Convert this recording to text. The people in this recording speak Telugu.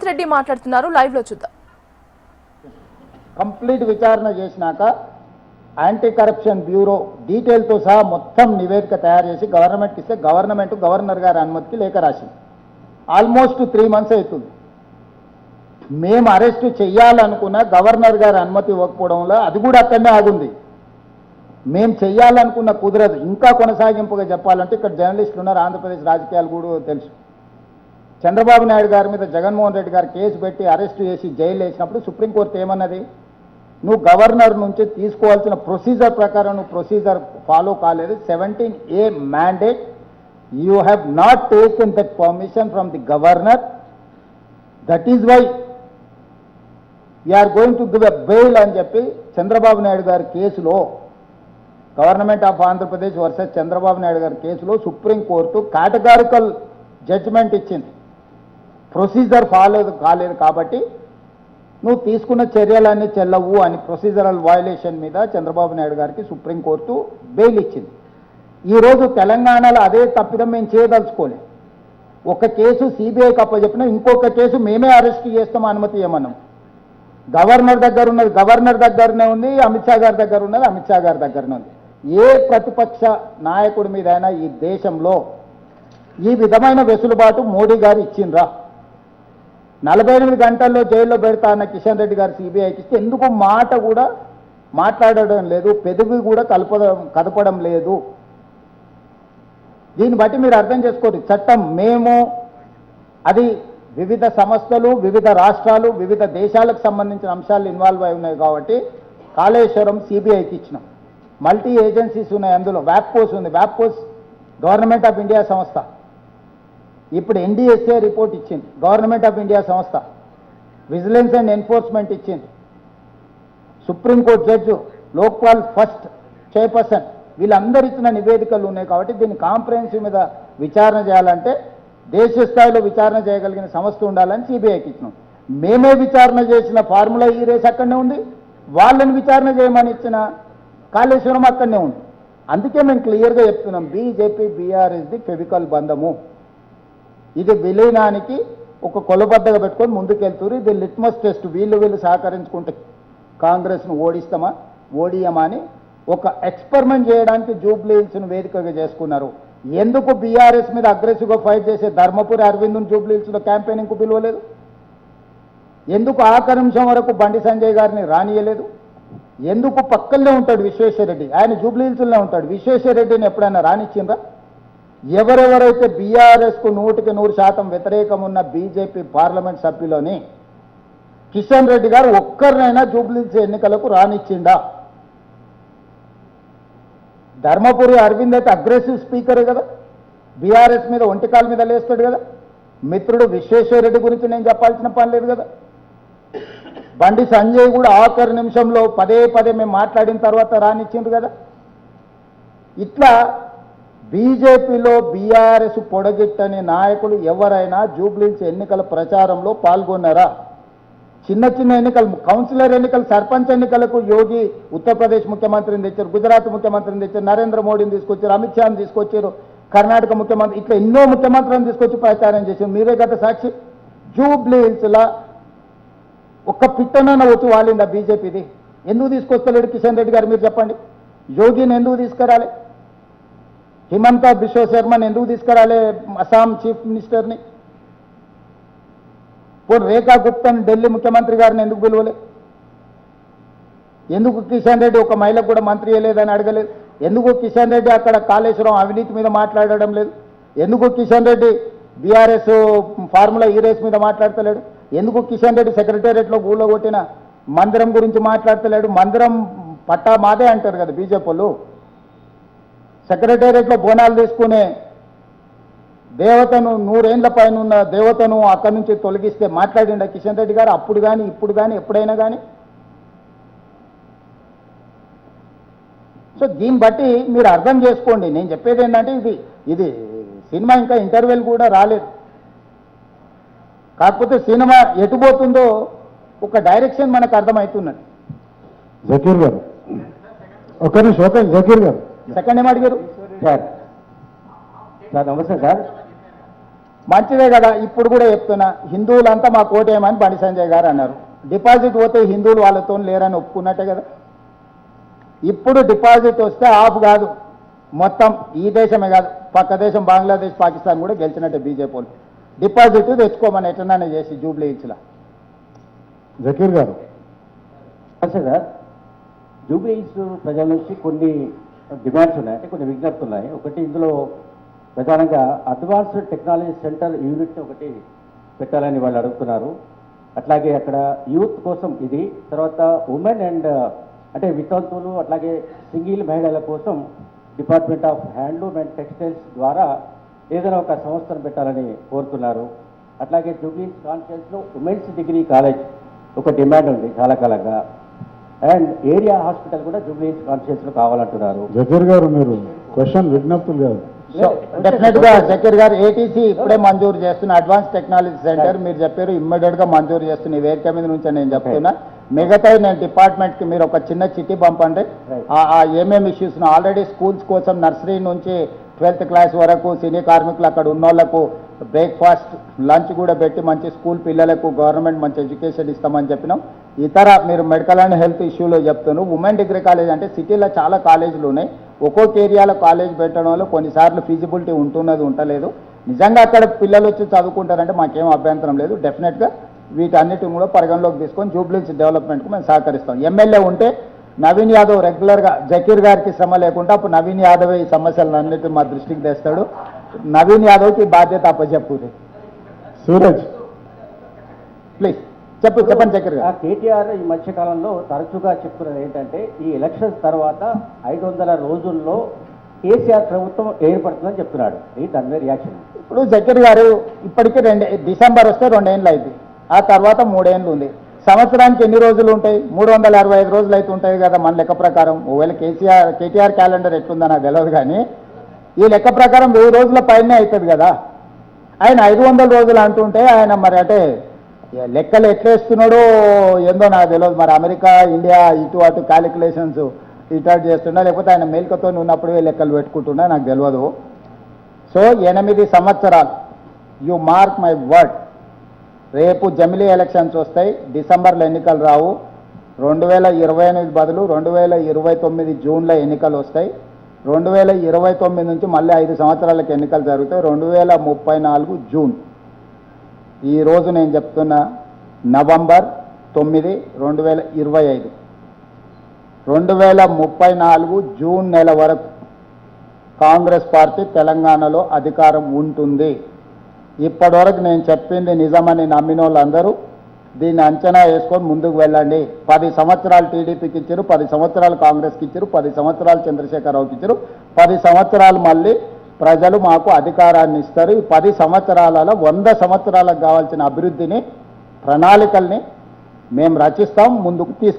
రేవంత్ రెడ్డి మాట్లాడుతున్నారు, లైవ్ లో చూద్దాం. కంప్లీట్ విచారణ చేసినాక యాంటీ కరప్షన్ బ్యూరో డీటెయిల్తో సహా మొత్తం నివేదిక తయారు చేసి గవర్నమెంట్కి ఇస్తే గవర్నర్ గారి అనుమతికి లేఖ రాసింది. ఆల్మోస్ట్ 3 months అవుతుంది. మేము అరెస్ట్ చెయ్యాలనుకున్న గవర్నర్ గారి అనుమతి ఇవ్వకపోవడంలో అది కూడా అక్కడనే ఆగుంది. మేము చెయ్యాలనుకున్న కుదరదు. ఇంకా కొనసాగింపుగా చెప్పాలంటే ఇక్కడ జర్నలిస్టులు ఉన్నారు, ఆంధ్రప్రదేశ్ రాజకీయాలు కూడా తెలుసు. చంద్రబాబు నాయుడు గారి మీద జగన్మోహన్ రెడ్డి గారు కేసు పెట్టి అరెస్ట్ చేసి జైలు వేసినప్పుడు సుప్రీంకోర్టు ఏమన్నది, నువ్వు గవర్నర్ నుంచి తీసుకోవాల్సిన ప్రొసీజర్ ప్రకారం నువ్వు ప్రొసీజర్ ఫాలో కాలేదు. 17A mandate, you have not taken that permission from the governor, that is why we are going to give a bail అని చెప్పి చంద్రబాబు నాయుడు గారి కేసులో, government of Andhra Pradesh versus Chandrababu Naidu గారి కేసులో సుప్రీంకోర్టు కేటగారికల్ జడ్జిమెంట్ ఇచ్చింది. ప్రొసీజర్ ఫాలో కాలేదు కాబట్టి నువ్వు తీసుకున్న చర్యలన్నీ చెల్లవు అని ప్రొసీజరల్ వయలేషన్ మీద చంద్రబాబు నాయుడు గారికి సుప్రీంకోర్టు బెయిల్ ఇచ్చింది. ఈరోజు తెలంగాణలో అదే తప్పిదం మేము చేయదలుచుకోలేదు. ఒక కేసు సిబిఐకి అప్పచెప్పినా ఇంకొక కేసు మేమే అరెస్ట్ చేస్తాం, అనుమతి ఇవ్వమన్నాం. గవర్నర్ దగ్గర ఉన్నది గవర్నర్ దగ్గరనే ఉంది, అమిత్ షా గారి దగ్గర ఉన్నది అమిత్ షా గారి దగ్గరనే ఉంది. ఏ ప్రతిపక్ష నాయకుడి మీదైనా ఈ దేశంలో ఈ విధమైన వెసులుబాటు మోడీ గారు ఇచ్చిండ్రా? 48 గంటల్లో జైల్లో పెడతా అన్న కిషన్ రెడ్డి గారు సిబిఐకి ఇస్తే ఎందుకు మాట కూడా మాట్లాడడం లేదు, పెదవి కూడా కదపడం లేదు? దీన్ని బట్టి మీరు అర్థం చేసుకోండి. చట్టం మేము అది వివిధ సంస్థలు, వివిధ రాష్ట్రాలు, వివిధ దేశాలకు సంబంధించిన అంశాలు ఇన్వాల్వ్ అయి ఉన్నాయి కాబట్టి కాళేశ్వరం సిబిఐకి ఇచ్చినాం. మల్టీ ఏజెన్సీస్ ఉన్నాయి, అందులో వ్యాప్కోస్ ఉంది. వ్యాప్కోస్ గవర్నమెంట్ ఆఫ్ ఇండియా సంస్థ. ఇప్పుడు NDSA రిపోర్ట్ ఇచ్చింది, గవర్నమెంట్ ఆఫ్ ఇండియా సంస్థ. విజిలెన్స్ అండ్ ఎన్ఫోర్స్మెంట్ ఇచ్చింది. Supreme court judge, Lokpal first chairperson, వీళ్ళందరూ ఇచ్చిన నివేదికలు ఉన్నాయి కాబట్టి దీన్ని కాంప్రహెన్సివ్ మీద విచారణ చేయాలంటే దేశ స్థాయిలో విచారణ చేయగలిగిన సంస్థ ఉండాలని సిబిఐకి ఇచ్చినాం. మేమే విచారణ చేసిన ఫార్ములా ఈ రేస్ అక్కడనే ఉంది, వాళ్ళని విచారణ చేయమని ఇచ్చిన కాళేశ్వరం అక్కడనే ఉంది. అందుకే మేము క్లియర్గా చెప్తున్నాం, బీజేపీ బీఆర్ఎస్ ది ఫెవికల్ బంధము. ఇది విలీనానికి ఒక కొలబద్దగా పెట్టుకొని ముందుకెళ్తారు. ఇది లిట్మస్ టెస్ట్. వీళ్ళు సహకరించుకుంటే కాంగ్రెస్ను ఓడిస్తామా ఓడియమా అని ఒక ఎక్స్పెరిమెంట్ చేయడానికి జూబ్లీ హిల్స్ను వేదికగా చేసుకున్నారు. ఎందుకు బీఆర్ఎస్ మీద అగ్రెసివ్గా ఫైట్ చేసే ధర్మపురి అరవింద్ను జూబ్లీ హిల్స్లో క్యాంపెయినింగ్కు పిలవలేదు? ఎందుకు ఆఖరి నిమిషం వరకు బండి సంజయ్ గారిని రానియలేదు? ఎందుకు పక్కనే ఉంటాడు విశ్వేశ్వరరెడ్డి, ఆయన జూబ్లీ హిల్స్లోనే ఉంటాడు. విశ్వేశ్వరరెడ్డిని ఎప్పుడైనా రానిచ్చిందా? ఎవరెవరైతే బీఆర్ఎస్కు 100% వ్యతిరేకం ఉన్న బీజేపీ పార్లమెంట్ సభ్యులని కిషన్ రెడ్డి గారు ఒక్కరినైనా జూబ్లీ హిల్స్ ఎన్నికలకు రానిచ్చిందా? ధర్మపురి అరవింద్ అయితే అగ్రెసివ్ స్పీకరే కదా, బీఆర్ఎస్ మీద ఒంటికాల మీద లేస్తాడు కదా. మిత్రుడు విశ్వేశ్వరరెడ్డి గురించి నేను చెప్పాల్సిన పని లేదు కదా. బండి సంజయ్ కూడా ఆఖరి నిమిషంలో పదే మేము మాట్లాడిన తర్వాత రానిచ్చిండ్రు కదా. ఇట్లా బీజేపీలో బీఆర్ఎస్ పొడగిట్టని నాయకులు ఎవరైనా జూబ్లీ హిల్స్ ఎన్నికల ప్రచారంలో పాల్గొన్నారా? చిన్న ఎన్నికలు, కౌన్సిలర్ ఎన్నికలు, సర్పంచ్ ఎన్నికలకు యోగి ఉత్తరప్రదేశ్ ముఖ్యమంత్రిని తెచ్చారు, గుజరాత్ ముఖ్యమంత్రిని తెచ్చారు, నరేంద్ర మోడీని తీసుకొచ్చారు, అమిత్ షాని తీసుకొచ్చారు, కర్ణాటక ముఖ్యమంత్రి, ఇట్లా ఎన్నో ముఖ్యమంత్రులను తీసుకొచ్చి ప్రచారం చేశారు. మీరే గత సాక్షి. జూబ్లీ హిల్స్లో ఒక్క పిట్టనైనా వచ్చి వాలిందా బీజేపీది? ఎందుకు తీసుకొస్తలేడు కిషన్ రెడ్డి గారు? మీరు చెప్పండి. యోగిని ఎందుకు తీసుకురాలి? హిమంత బిశ్వ శర్మని ఎందుకు తీసుకురాలి? అస్సాం చీఫ్ మినిస్టర్ని. పోనీ రేఖా గుప్తాని ఢిల్లీ ముఖ్యమంత్రి గారిని ఎందుకు పిలవలే? ఎందుకు కిషన్ రెడ్డి ఒక మహిళకు కూడా మంత్రి అయ్యలేదని అడగలేదు? ఎందుకు కిషన్ రెడ్డి అక్కడ కాళేశ్వరం అవినీతి మీద మాట్లాడడం లేదు? ఎందుకు కిషన్ రెడ్డి బీఆర్ఎస్ ఫార్ములా ఈ రేస్ మీద మాట్లాడతలేడు? ఎందుకు కిషన్ రెడ్డి సెక్రటేరియట్లో గూళ్ళ కొట్టిన మందిరం గురించి మాట్లాడతలేడు? మందిరం పట్టా మాదే అంటారు కదా బీజేపీ వాళ్ళు. సెక్రటేరియట్లో బోనాలు తీసుకునే దేవతను, 100 ఏళ్ల పైన ఉన్న దేవతను అక్కడి నుంచి తొలగిస్తే మాట్లాడిండ కిషన్ రెడ్డి గారు? అప్పుడు కానీ ఇప్పుడు కానీ ఎప్పుడైనా కానీ? సో దీన్ని బట్టి మీరు అర్థం చేసుకోండి. నేను చెప్పేది ఏంటంటే ఇది సినిమా ఇంకా ఇంటర్వెల్ కూడా రాలేదు. కాకపోతే సినిమా ఎటుపోతుందో ఒక డైరెక్షన్ మనకు అర్థమవుతున్నది. జకీర్ గారు ఒక నిమిషం, జకీర్ గారు సెకండ్ ఏం అడిగారు? సార్ నమస్తే సార్. మంచిదే కదా. ఇప్పుడు కూడా చెప్తున్నా, హిందువులంతా మా కోటేయమని బండి సంజయ్ గారు అన్నారు. డిపాజిట్ పోతే హిందువులు వాళ్ళతో లేరని ఒప్పుకున్నట్టే కదా. ఇప్పుడు డిపాజిట్ వస్తే ఆఫ్ కాదు, మొత్తం ఈ దేశమే కాదు, పక్క దేశం బంగ్లాదేశ్, పాకిస్తాన్ కూడా గెలిచినట్టే బీజేపీ వాళ్ళు. డిపాజిట్ తెచ్చుకోమని ఎట్లనే చేసి జూబ్లీ హిల్స్లో. జకీర్ గారు, సార్, జూబ్లీ హిల్స్ ప్రజల నుంచి కొన్ని డిమాండ్స్ ఉన్నాయి, అంటే కొన్ని విజ్ఞప్తులు ఉన్నాయి. ఒకటి, ఇందులో ప్రధానంగా అడ్వాన్స్డ్ టెక్నాలజీ సెంటర్ యూనిట్ని ఒకటి పెట్టాలని వాళ్ళు అడుగుతున్నారు. అట్లాగే అక్కడ యూత్ కోసం ఇది, తర్వాత ఉమెన్ అండ్ అంటే వితంతువులు, అట్లాగే సింగిల్ మహిళల కోసం department of handloom and textiles ద్వారా ఏదైనా ఒక సంస్థను పెట్టాలని కోరుతున్నారు. అట్లాగే జూబ్లీ హిల్స్ కాన్స్టిట్యుయెన్సీలో ఉమెన్స్ డిగ్రీ కాలేజ్ ఒక డిమాండ్ ఉంది చాలా కాలంగా. అండ్ ఏరియా హాస్పిటల్ కూడా జూబ్లీ హిల్స్ కాన్స్టిట్యుయెన్సీలో కావాలంటున్నారు. జకీర్ గారు, మీరు క్వశ్చన్ విజ్ఞప్తులు కాదు. సో డెఫినెట్ గా జకీర్ గారు, ఏటీసీ ఇప్పుడే మంజూరు చేస్తున్న అడ్వాన్స్ టెక్నాలజీ సెంటర్ మీరు చెప్పారు, ఇమ్మీడియట్ గా మంజూరు చేస్తున్న ఈ వేదిక మీద నుంచి నేను చెప్తున్నా. మిగతా నేను డిపార్ట్మెంట్ కి మీరు ఒక చిన్న చిట్టి పంపండి. ఏమేమి ఇష్యూస్ ఆల్రెడీ స్కూల్స్ కోసం నర్సరీ నుంచి 12th క్లాస్ వరకు సినీ కార్మికులు అక్కడ ఉన్న వాళ్ళకు బ్రేక్ఫాస్ట్, లంచ్ కూడా పెట్టి మంచి స్కూల్ పిల్లలకు గవర్నమెంట్ మంచి ఎడ్యుకేషన్ ఇస్తామని చెప్పినాం. ఇతర మీరు మెడికల్ అండ్ హెల్త్ ఇష్యూలో చెప్తున్నాను. ఉమెన్ డిగ్రీ కాలేజ్ అంటే సిటీలో చాలా కాలేజీలు ఉన్నాయి, ఒక్కొక్క ఏరియాలో కాలేజ్ పెట్టడంలో కొన్నిసార్లు ఫీజిబిలిటీ ఉంటున్నది, ఉండలేదు. నిజంగా అక్కడ పిల్లలు వచ్చి చదువుకుంటారంటే మాకేం అభ్యంతరం లేదు. డెఫినెట్గా వీటన్నిటిని కూడా పరిగణలోకి తీసుకొని జూబ్లీ హిల్స్ డెవలప్మెంట్కు మేము సహకరిస్తాం. ఎమ్మెల్యే ఉంటే నవీన్ యాదవ్ రెగ్యులర్గా జకీర్ గారికి శ్రమ లేకుండా అప్పుడు నవీన్ యాదవ్ ఈ సమస్యలన్నిటిని మా దృష్టికి తెస్తాడు. నవీన్ యాదవ్కి బాధ్యత అప్పచెప్పు. సూరజ్, ప్లీజ్ చెప్పండి జకీర్ గారు. కేటీఆర్ ఈ మధ్యకాలంలో తరచుగా చెప్తున్నది ఏంటంటే, ఈ ఎలక్షన్స్ తర్వాత 500 రోజుల్లో కేసీఆర్ ప్రభుత్వం ఏర్పడుతుందని చెప్తున్నాడు. దాని మీద రియాక్షన్? ఇప్పుడు జకీర్ గారు, ఇప్పటికీ డిసెంబర్ వస్తే 2 ఏళ్ళు అయింది, ఆ తర్వాత 3 ఏళ్ళు ఉంది. సంవత్సరానికి ఎన్ని రోజులు ఉంటాయి? 365 రోజులు అయితే ఉంటాయి కదా మన లెక్క ప్రకారం. ఒకవేళ కేటీఆర్ క్యాలెండర్ ఎట్లుందో నాకు తెలియదు, కానీ ఈ లెక్క ప్రకారం 1000 రోజుల పైనే అవుతుంది కదా. ఆయన 500 రోజులు అంటుంటే ఆయన మరి అంటే లెక్కలు ఎట్లేస్తున్నాడో ఏందో నాకు తెలియదు. మరి అమెరికా, ఇండియా ఇటు అటు క్యాలిక్యులేషన్స్ ఇటు చేస్తున్నా, లేకపోతే ఆయన మేల్కతో ఉన్నప్పుడే లెక్కలు పెట్టుకుంటున్నా నాకు తెలియదు. సో 8 సంవత్సరాలు, యు మార్క్ మై వర్డ్, రేపు జమిలీ ఎలక్షన్స్ వస్తాయి, డిసెంబర్లో ఎన్నికలు రావు. 2028 బదులు 2029 జూన్లో ఎన్నికలు వస్తాయి. 2029 నుంచి మళ్ళీ 5 సంవత్సరాలకు ఎన్నికలు జరుగుతాయి. 2034 జూన్. ఈరోజు నేను చెప్తున్నా, నవంబర్ 9, 2025, 2034 జూన్ నెల వరకు కాంగ్రెస్ పార్టీ తెలంగాణలో అధికారం ఉంటుంది. ఇప్పటివరకు నేను చెప్పింది నిజమని నమ్మిన వాళ్ళందరూ దీన్ని అంచనా వేసుకొని ముందుకు వెళ్ళండి. 10 సంవత్సరాలు టీడీపీకి ఇచ్చారు, 10 సంవత్సరాలు కాంగ్రెస్కి ఇచ్చారు, 10 సంవత్సరాలు చంద్రశేఖరరావుకి ఇచ్చారు, 10 సంవత్సరాలు మళ్ళీ ప్రజలు మాకు అధికారాన్ని ఇస్తారు. ఈ 10 సంవత్సరాలలో 100 సంవత్సరాలకు కావాల్సిన అభివృద్ధిని, ప్రణాళికల్ని మేము రచిస్తాం, ముందుకు తీసుకు